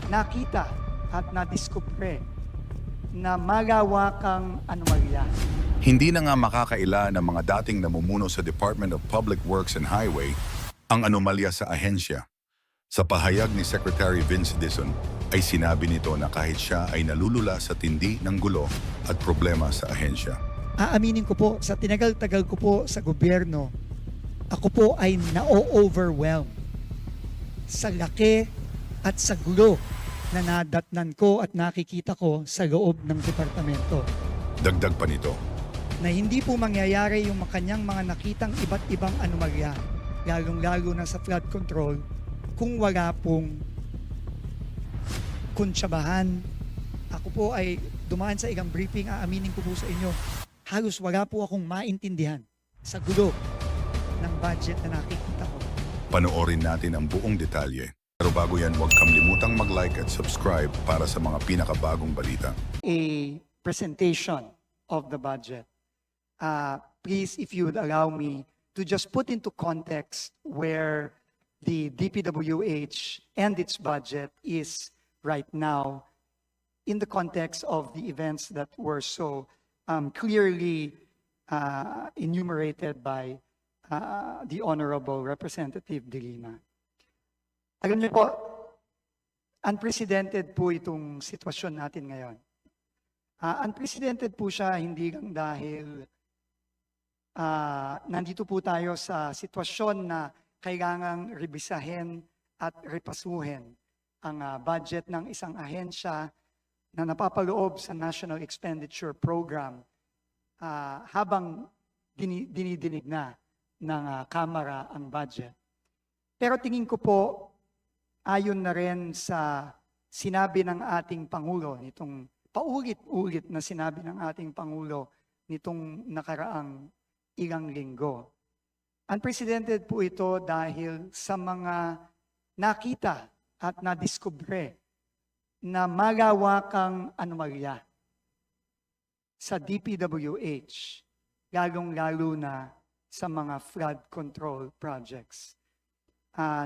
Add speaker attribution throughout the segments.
Speaker 1: nakita at nadiskubre na malawakang anomalya.
Speaker 2: Hindi na nga makakaila ng mga dating namumuno sa Department of Public Works and Highway ang anomalya sa ahensya. Sa pahayag ni Secretary Vince Dizon ay sinabi nito na kahit siya ay nalulula sa tindi ng gulo at problema sa ahensya.
Speaker 1: Aaminin ko po, sa tinagal-tagal ko po sa gobyerno, ako po ay na-overwhelm sa laki at sa gulo na nadatnan ko at nakikita ko sa loob ng departamento.
Speaker 2: Dagdag pa nito,
Speaker 1: Na hindi po mangyayari yung kanyang mga nakitang iba't ibang anomalya, lalong-lalo na sa flood control, kung wala pong kuntsabahan. Ako po ay dumaan sa ilang briefing, aaminin ko po sa inyo, halos wala po akong maintindihan sa gulo ng budget na nakikita ko.
Speaker 2: panoorin natin ang buong detalye. Pero bago yan, huwag kang limutang mag-like at subscribe para sa mga pinakabagong balita.
Speaker 1: A presentation of the budget. Please, if you would allow me to just put into context where the DPWH and its budget is right now in the context of the events that were so clearly enumerated by the Honorable Representative De Lima. Alam niyo po, unprecedented po itong sitwasyon natin ngayon. Unprecedented po siya hindi lang dahil nandito po tayo sa sitwasyon na kailangang rebisahin at repasuhin ang budget ng isang ahensya na napapaloob sa National Expenditure Program habang dinidinig na ng Kamara ang budget. Pero tingin ko po, ayon na rin sa sinabi ng ating Pangulo, nitong paulit-ulit na sinabi ng ating Pangulo nitong nakaraang ilang linggo. Unprecedented po ito dahil sa mga nakita at nadiskubre na malawakang anomalya sa DPWH, lalong-lalo na sa mga flood control projects.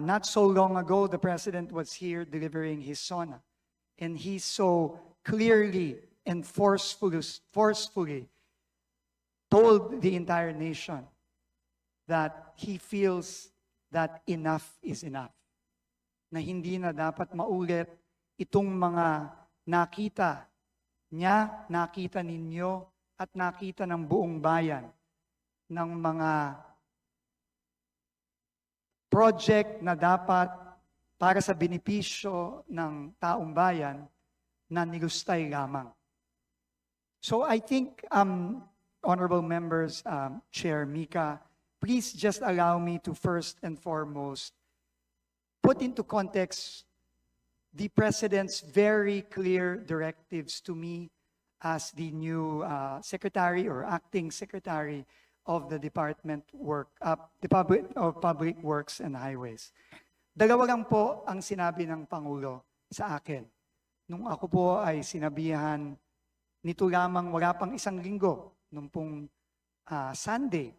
Speaker 1: Not so long ago, the President was here delivering his SONA, and he so clearly and forcefully told the entire nation that he feels that enough is enough. Na hindi na dapat maulit itong mga nakita niya, nakita ninyo, at nakita ng buong bayan ng mga project na dapat para sa benepisyo ng taong bayan na nilustay lamang. So I think, honorable members, Chair Mika, please just allow me to first and foremost put into context the President's very clear directives to me as the new Secretary or Acting Secretary of the Department of Public Works and Highways. Dalawa lang po ang sinabi ng Pangulo sa akin. Nung ako po ay sinabihan nito lamang wala pang isang linggo, nung pong Sunday,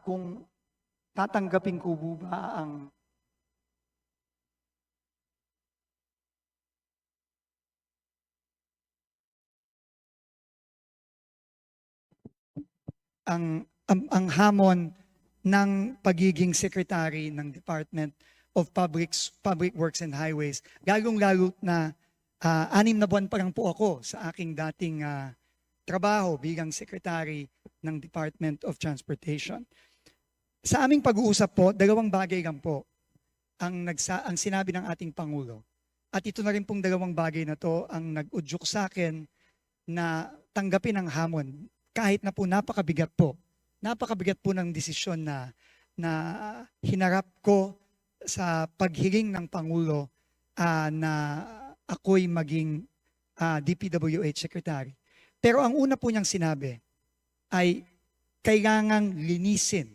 Speaker 1: kung tatanggapin ko ba ang hamon ng pagiging secretary ng Department of Public Works and Highways. Lalong-lalo na 6 na buwan pa lang po ako sa aking dating trabaho bilang secretary ng Department of Transportation. Sa aming pag-uusap po, 2 bagay lang po ang sinabi ng ating Pangulo. At ito na rin pong 2 bagay na to ang nag-udyok sa akin na tanggapin ang hamon. Kahit na po napakabigat po ng desisyon na hinarap ko sa paghiling ng Pangulo na ako'y maging DPWH Secretary. Pero ang una po niyang sinabi ay kailangang linisin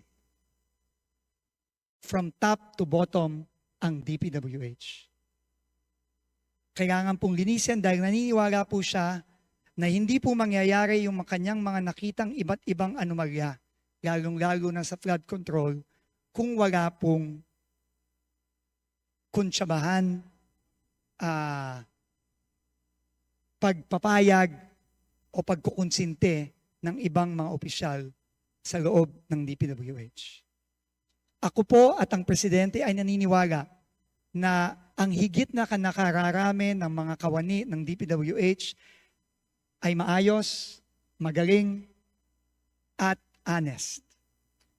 Speaker 1: from top to bottom ang DPWH. Kailangan pong linisin dahil naniniwala po siya na hindi po mangyayari yung kanyang mga nakitang iba't ibang anomalya, lalong-lalo na sa flood control, kung wala pong kuntsabahan ah, pagpapayag o pagkukonsinte ng ibang mga opisyal sa loob ng DPWH. Ako po at ang Presidente ay naniniwala na ang higit na nakararami ng mga kawani ng DPWH ay maayos, magaling, at honest.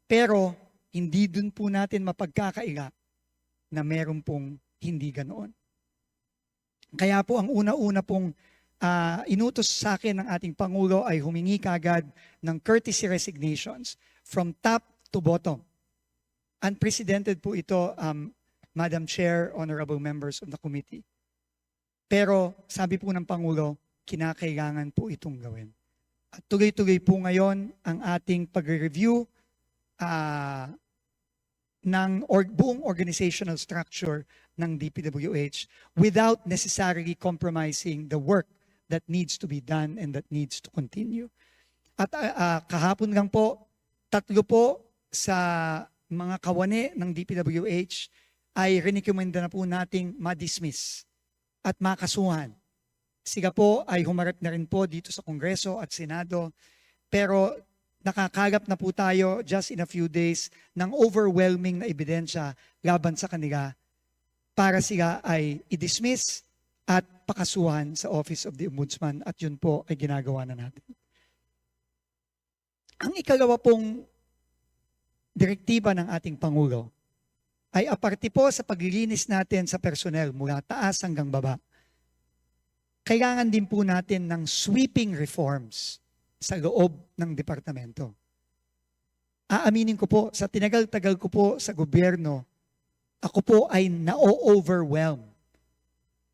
Speaker 1: Pero hindi dun po natin mapagkakaila na meron pong hindi ganoon. Kaya po ang una-una pong inutos sa akin ng ating Pangulo ay humingi kagad ng courtesy resignations from top to bottom. Unprecedented po ito, Madam Chair, honorable members of the committee. Pero sabi po ng Pangulo, kinakailangan po itong gawin. At tuloy-tuloy po ngayon ang ating pag-review ng buong organizational structure ng DPWH without necessarily compromising the work that needs to be done and that needs to continue. At kahapon lang po, 3 po sa mga kawani ng DPWH ay rinikomenda na po nating ma-dismiss at makasuhan. Sila po ay humarap na rin po dito sa Kongreso at Senado, pero nakakalap na po tayo just in a few days ng overwhelming na ebidensya laban sa kanila para sila ay i-dismiss at pakasuhan sa Office of the Ombudsman, at yun po ay ginagawa na natin. Ang ikalawa pong direktiba ng ating Pangulo ay aparte po sa paglilinis natin sa personnel mula taas hanggang baba. Kailangan din po natin ng sweeping reforms sa loob ng departamento. Aaminin ko po, sa tinagal-tagal ko po sa gobyerno, ako po ay na-overwhelm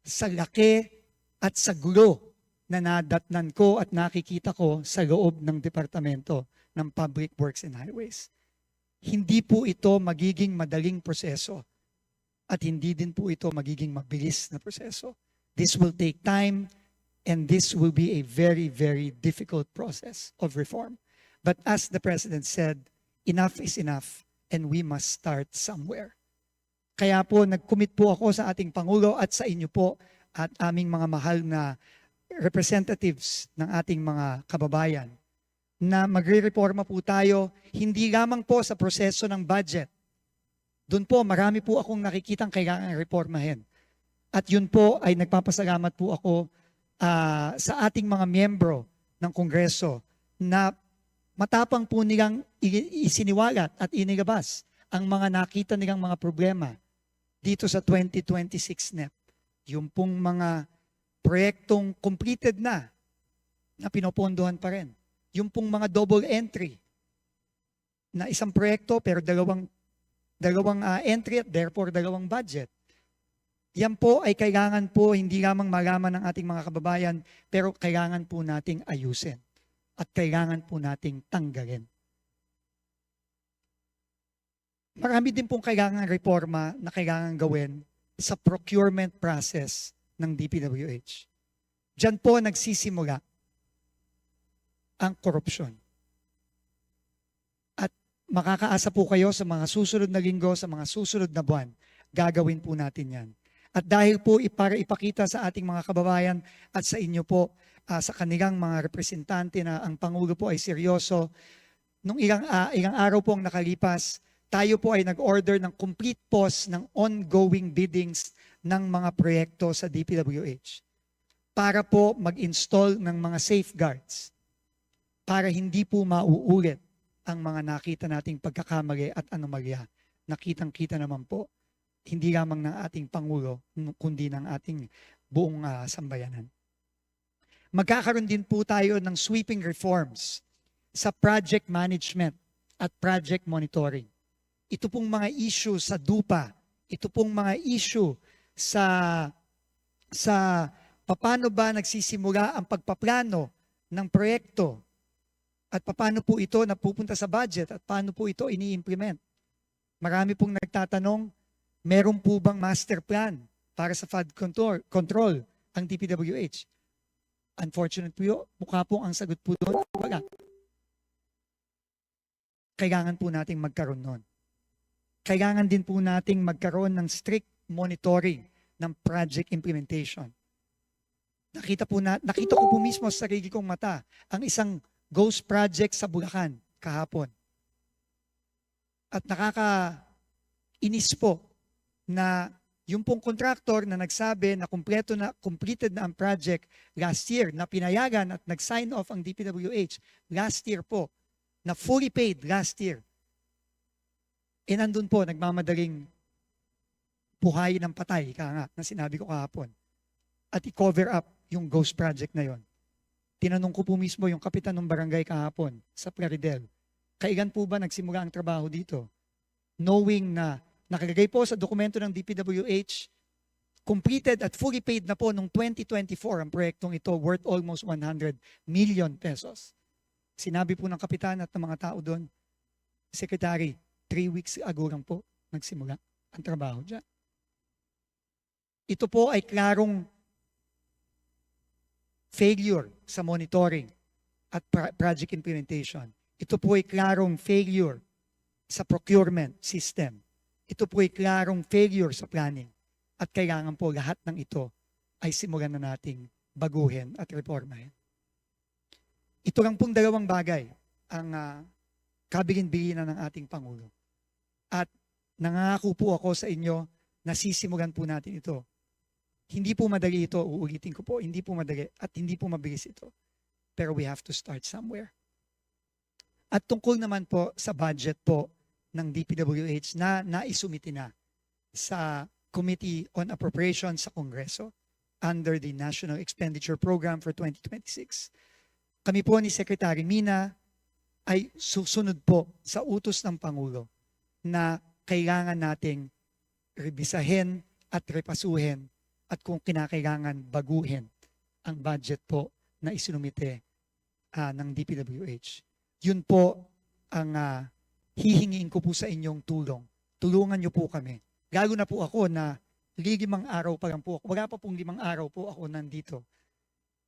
Speaker 1: sa laki at sa gulo na nadatnan ko at nakikita ko sa loob ng departamento ng Public Works and Highways. Hindi po ito magiging madaling proseso at hindi din po ito magiging mabilis na proseso. This will take time and this will be a very, very difficult process of reform. But as the President said, enough is enough and we must start somewhere. Kaya po nag-commit po ako sa ating Pangulo at sa inyo po at aming mga mahal na representatives ng ating mga kababayan na magre-reforma po tayo hindi lamang po sa proseso ng budget. Doon po marami po akong nakikitang kailangan reformahin. At yun po ay nagpapasalamat po ako sa ating mga miyembro ng Kongreso na matapang po nilang isiniwalat at inilabas ang mga nakita nilang mga problema dito sa 2026 NEP. Yung pong mga proyektong completed na pinopondohan pa rin. Yung pong mga double entry na isang proyekto pero dalawang entry at therefore dalawang budget. Yan po ay kailangan po hindi lamang malaman ng ating mga kababayan, pero kailangan po nating ayusin at kailangan po nating tanggalin. Marami din pong kailangan reforma na kailangan gawin sa procurement process ng DPWH. Diyan po nagsisimula ang korupsyon. At makakaasa po kayo sa mga susunod na linggo, sa mga susunod na buwan, gagawin po natin yan. At dahil po para ipakita sa ating mga kababayan at sa inyo po, sa kanilang mga representante na ang Pangulo po ay seryoso, nung ilang araw po ang nakalipas, tayo po ay nag-order ng complete pause ng ongoing biddings ng mga proyekto sa DPWH para po mag-install ng mga safeguards para hindi po mauulit ang mga nakita nating pagkakamali at anomalya. Nakitang-kita naman po, hindi lamang ng ating Pangulo, kundi ng ating buong sambayanan. Magkakaroon din po tayo ng sweeping reforms sa project management at project monitoring. Ito pong mga issue sa DUPA, ito pong mga issue sa paano ba nagsisimula ang pagpaplano ng proyekto at paano po ito napupunta sa budget at paano po ito ini-implement. Marami pong nagtatanong, meron po bang master plan para sa flood control ang DPWH? Unfortunately po, mukha po ang sagot po doon, wala. Kailangan po nating magkaroon nun. Kailangan din po nating magkaroon ng strict monitoring ng project implementation. Nakita ko po mismo sa sarili kong mata ang isang ghost project sa Bulacan kahapon. At nakakainis po na yung pong contractor na nagsabi na completed na ang project last year, na pinayagan at nag-sign off ang DPWH last year po, na fully paid last year. E nandun po, nagmamadaling buhayin ng patay, na sinabi ko kahapon. At i-cover up yung ghost project na yon. Tinanong ko po mismo yung kapitan ng barangay kahapon sa Plaridel, kailan po ba nagsimula ang trabaho dito? Knowing na nakalagay po sa dokumento ng DPWH, completed at fully paid na po noong 2024 ang proyektong ito, worth almost 100 million pesos. Sinabi po ng kapitan at ng mga tao doon, Secretary, 3 weeks ago lang po nagsimula ang trabaho dyan. Ito po ay klarong failure sa monitoring at project implementation. Ito po ay klarong failure sa procurement system. Ito po ay klarong failure sa planning. At kailangan po lahat ng ito ay simulan na nating baguhin at reformahin. Ito lang pong dalawang bagay ang kabilin-bilinan ng ating Pangulo. At nangako po ako sa inyo na sisimulan po natin ito. Hindi po madali ito, uulitin ko po, hindi po madali at hindi po mabilis ito. Pero we have to start somewhere. At tungkol naman po sa budget po ng DPWH na naisumiti na sa Committee on Appropriations sa Kongreso under the National Expenditure Program for 2026. Kami po ni Secretary Mina ay susunod po sa utos ng Pangulo na kailangan nating rebisahin at repasuhin at kung kinakailangan baguhin ang budget po na isinumite ng DPWH. Yun po ang hihingiin ko po sa inyong tulong. Tulungan niyo po kami. Lalo na po ako na 5 araw pa lang po ako. Wala pa pong 5 araw po ako nandito.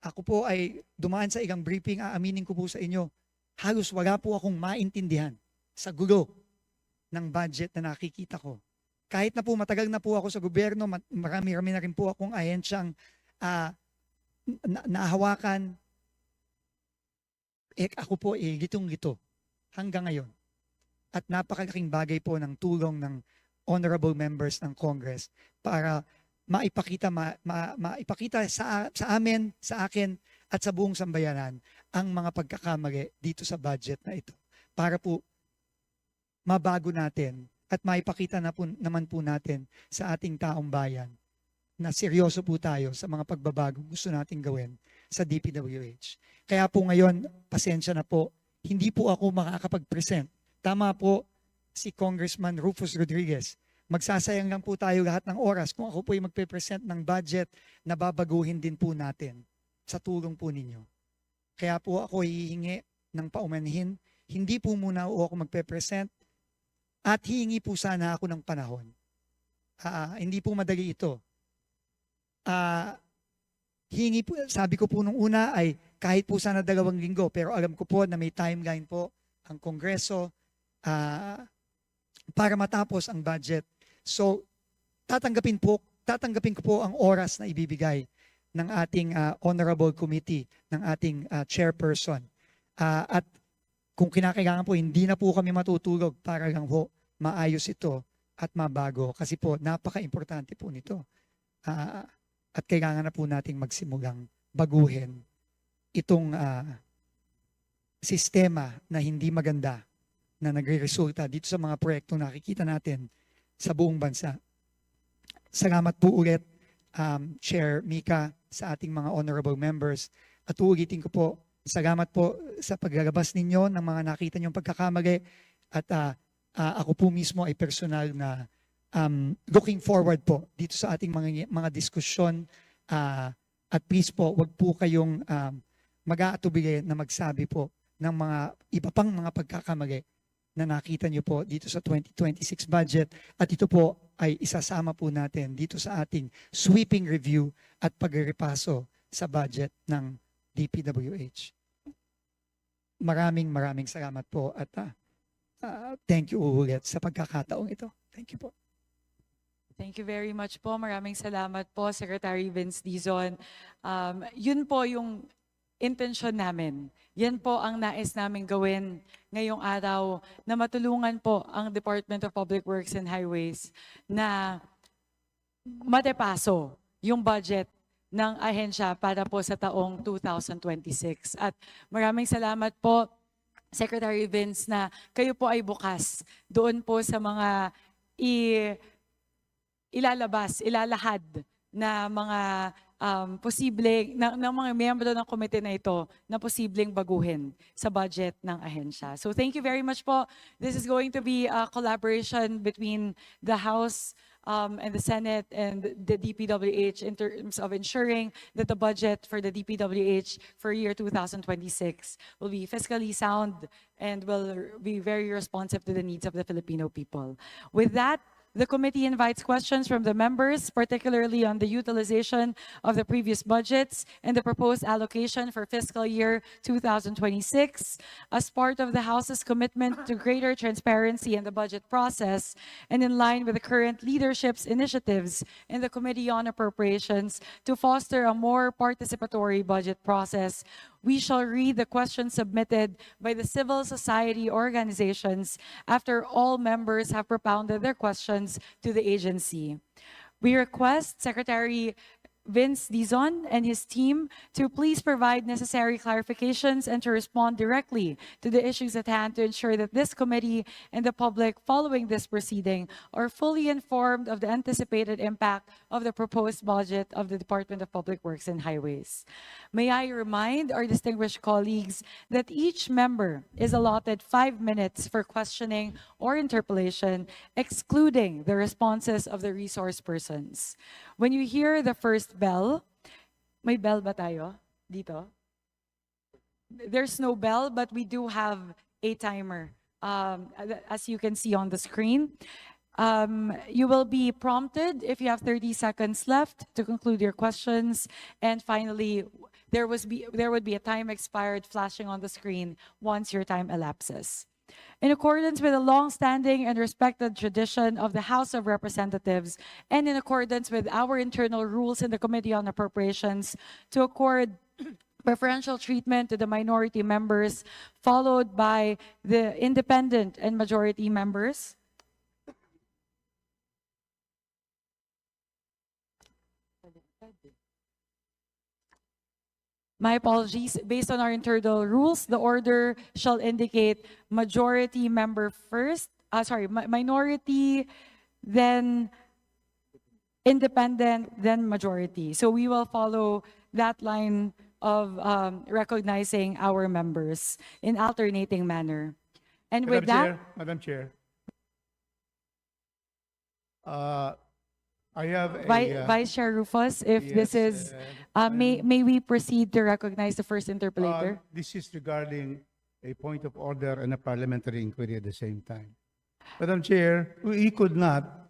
Speaker 1: Ako po ay dumaan sa ilang briefing, aaminin ko po sa inyo, halos wala po akong maintindihan sa gulo ng budget na nakikita ko. Kahit na po matagal na po ako sa gobyerno, marami-rami na rin po akong ahensyang nahawakan. Ako po litong-lito hanggang ngayon. At napakalaking bagay po ng tulong ng honorable members ng Congress para maipakita sa amin, sa akin, at sa buong sambayanan ang mga pagkakamali dito sa budget na ito. Para po mabago natin at maipakita naman po natin sa ating taong bayan na seryoso po tayo sa mga pagbabago gusto nating gawin sa DPWH. Kaya po ngayon, pasensya na po, hindi po ako makakapag-present. Tama po si Congressman Rufus Rodriguez. Magsasayang lang po tayo lahat ng oras kung ako po ay magpe-present ng budget na babaguhin din po natin sa tulong po ninyo. Kaya po ako hihingi ng paumanhin. Hindi po muna ako magpe-present at hihingi po sana ako ng panahon. Hindi po madali ito. Hihingi po, sabi ko po nung una ay kahit po sana 2 linggo, pero alam ko po na may timeline po ang Kongreso para matapos ang budget. So, tatanggapin ko po ang oras na ibibigay ng ating honorable committee, ng ating chairperson. At kung kinakailangan po, hindi na po kami matutulog para lang po maayos ito at mabago. Kasi po, napaka-importante po nito. At kailangan na po nating magsimulang baguhin itong sistema na hindi maganda na nagre-resulta dito sa mga proyektong nakikita natin sa buong bansa. Salamat po ulit, Chair Mika, sa ating mga honorable members. At uulitin ko po, salamat po sa paglalabas ninyo ng mga nakita niyong pagkakamali. At ako po mismo ay personal na looking forward po dito sa ating mga diskusyon. At please po, wag po kayong mag-aatubili na magsabi po ng mga iba pang mga pagkakamali na nakita niyo po dito sa 2026 budget. At ito po ay isasama po natin dito sa ating sweeping review at pagrepaso sa budget ng DPWH. Maraming salamat po at thank you ulit sa pagkakataong ito. Thank you po.
Speaker 3: Thank you very much po. Maraming salamat po, Secretary Vince Dizon. Yun po yung intensyon namin. Yan po ang nais namin gawin ngayong araw na matulungan po ang Department of Public Works and Highways na matepaso yung budget ng ahensya para po sa taong 2026. At maraming salamat po, Secretary Vince, na kayo po ay bukas doon po sa mga ilalahad na mga ng mga miyembro ng komite na ito na posibleng baguhin sa budget ng ahensya. So thank you very much po. This is going to be a collaboration between the House and the Senate and the DPWH in terms of ensuring that the budget for the DPWH for year 2026 will be fiscally sound and will be very responsive to the needs of the Filipino people. With that, the committee invites questions from the members, particularly on the utilization of the previous budgets and the proposed allocation for fiscal year 2026. As part of the House's commitment to greater transparency in the budget process and in line with the current leadership's initiatives in the Committee on Appropriations to foster a more participatory budget process, we shall read the questions submitted by the civil society organizations after all members have propounded their questions to the agency. We request Secretary Vince Dizon and his team to please provide necessary clarifications and to respond directly to the issues at hand to ensure that this committee and the public following this proceeding are fully informed of the anticipated impact of the proposed budget of the Department of Public Works and Highways. May I remind our distinguished colleagues that each member is allotted 5 minutes for questioning or interpellation, excluding the responses of the resource persons. When you hear the first bell, may bell ba tayo dito? There's no bell, but we do have a timer, as you can see on the screen. You will be prompted if you have 30 seconds left to conclude your questions. And finally, there would be a time expired flashing on the screen once your time elapses. In accordance with the long-standing and respected tradition of the House of Representatives and in accordance with our internal rules in the Committee on Appropriations to accord preferential treatment to the minority members, followed by the independent and majority members. My apologies. Based on our internal rules, the order shall indicate majority member first, minority, then independent, then majority. So we will follow that line of recognizing our members in alternating manner. And with that,
Speaker 4: Madam Chair, I have a...
Speaker 3: Vice Chair Rufus, if this is, may we proceed to recognize the first interpellator?
Speaker 4: This is regarding a point of order and a parliamentary inquiry at the same time. Madam Chair, we could not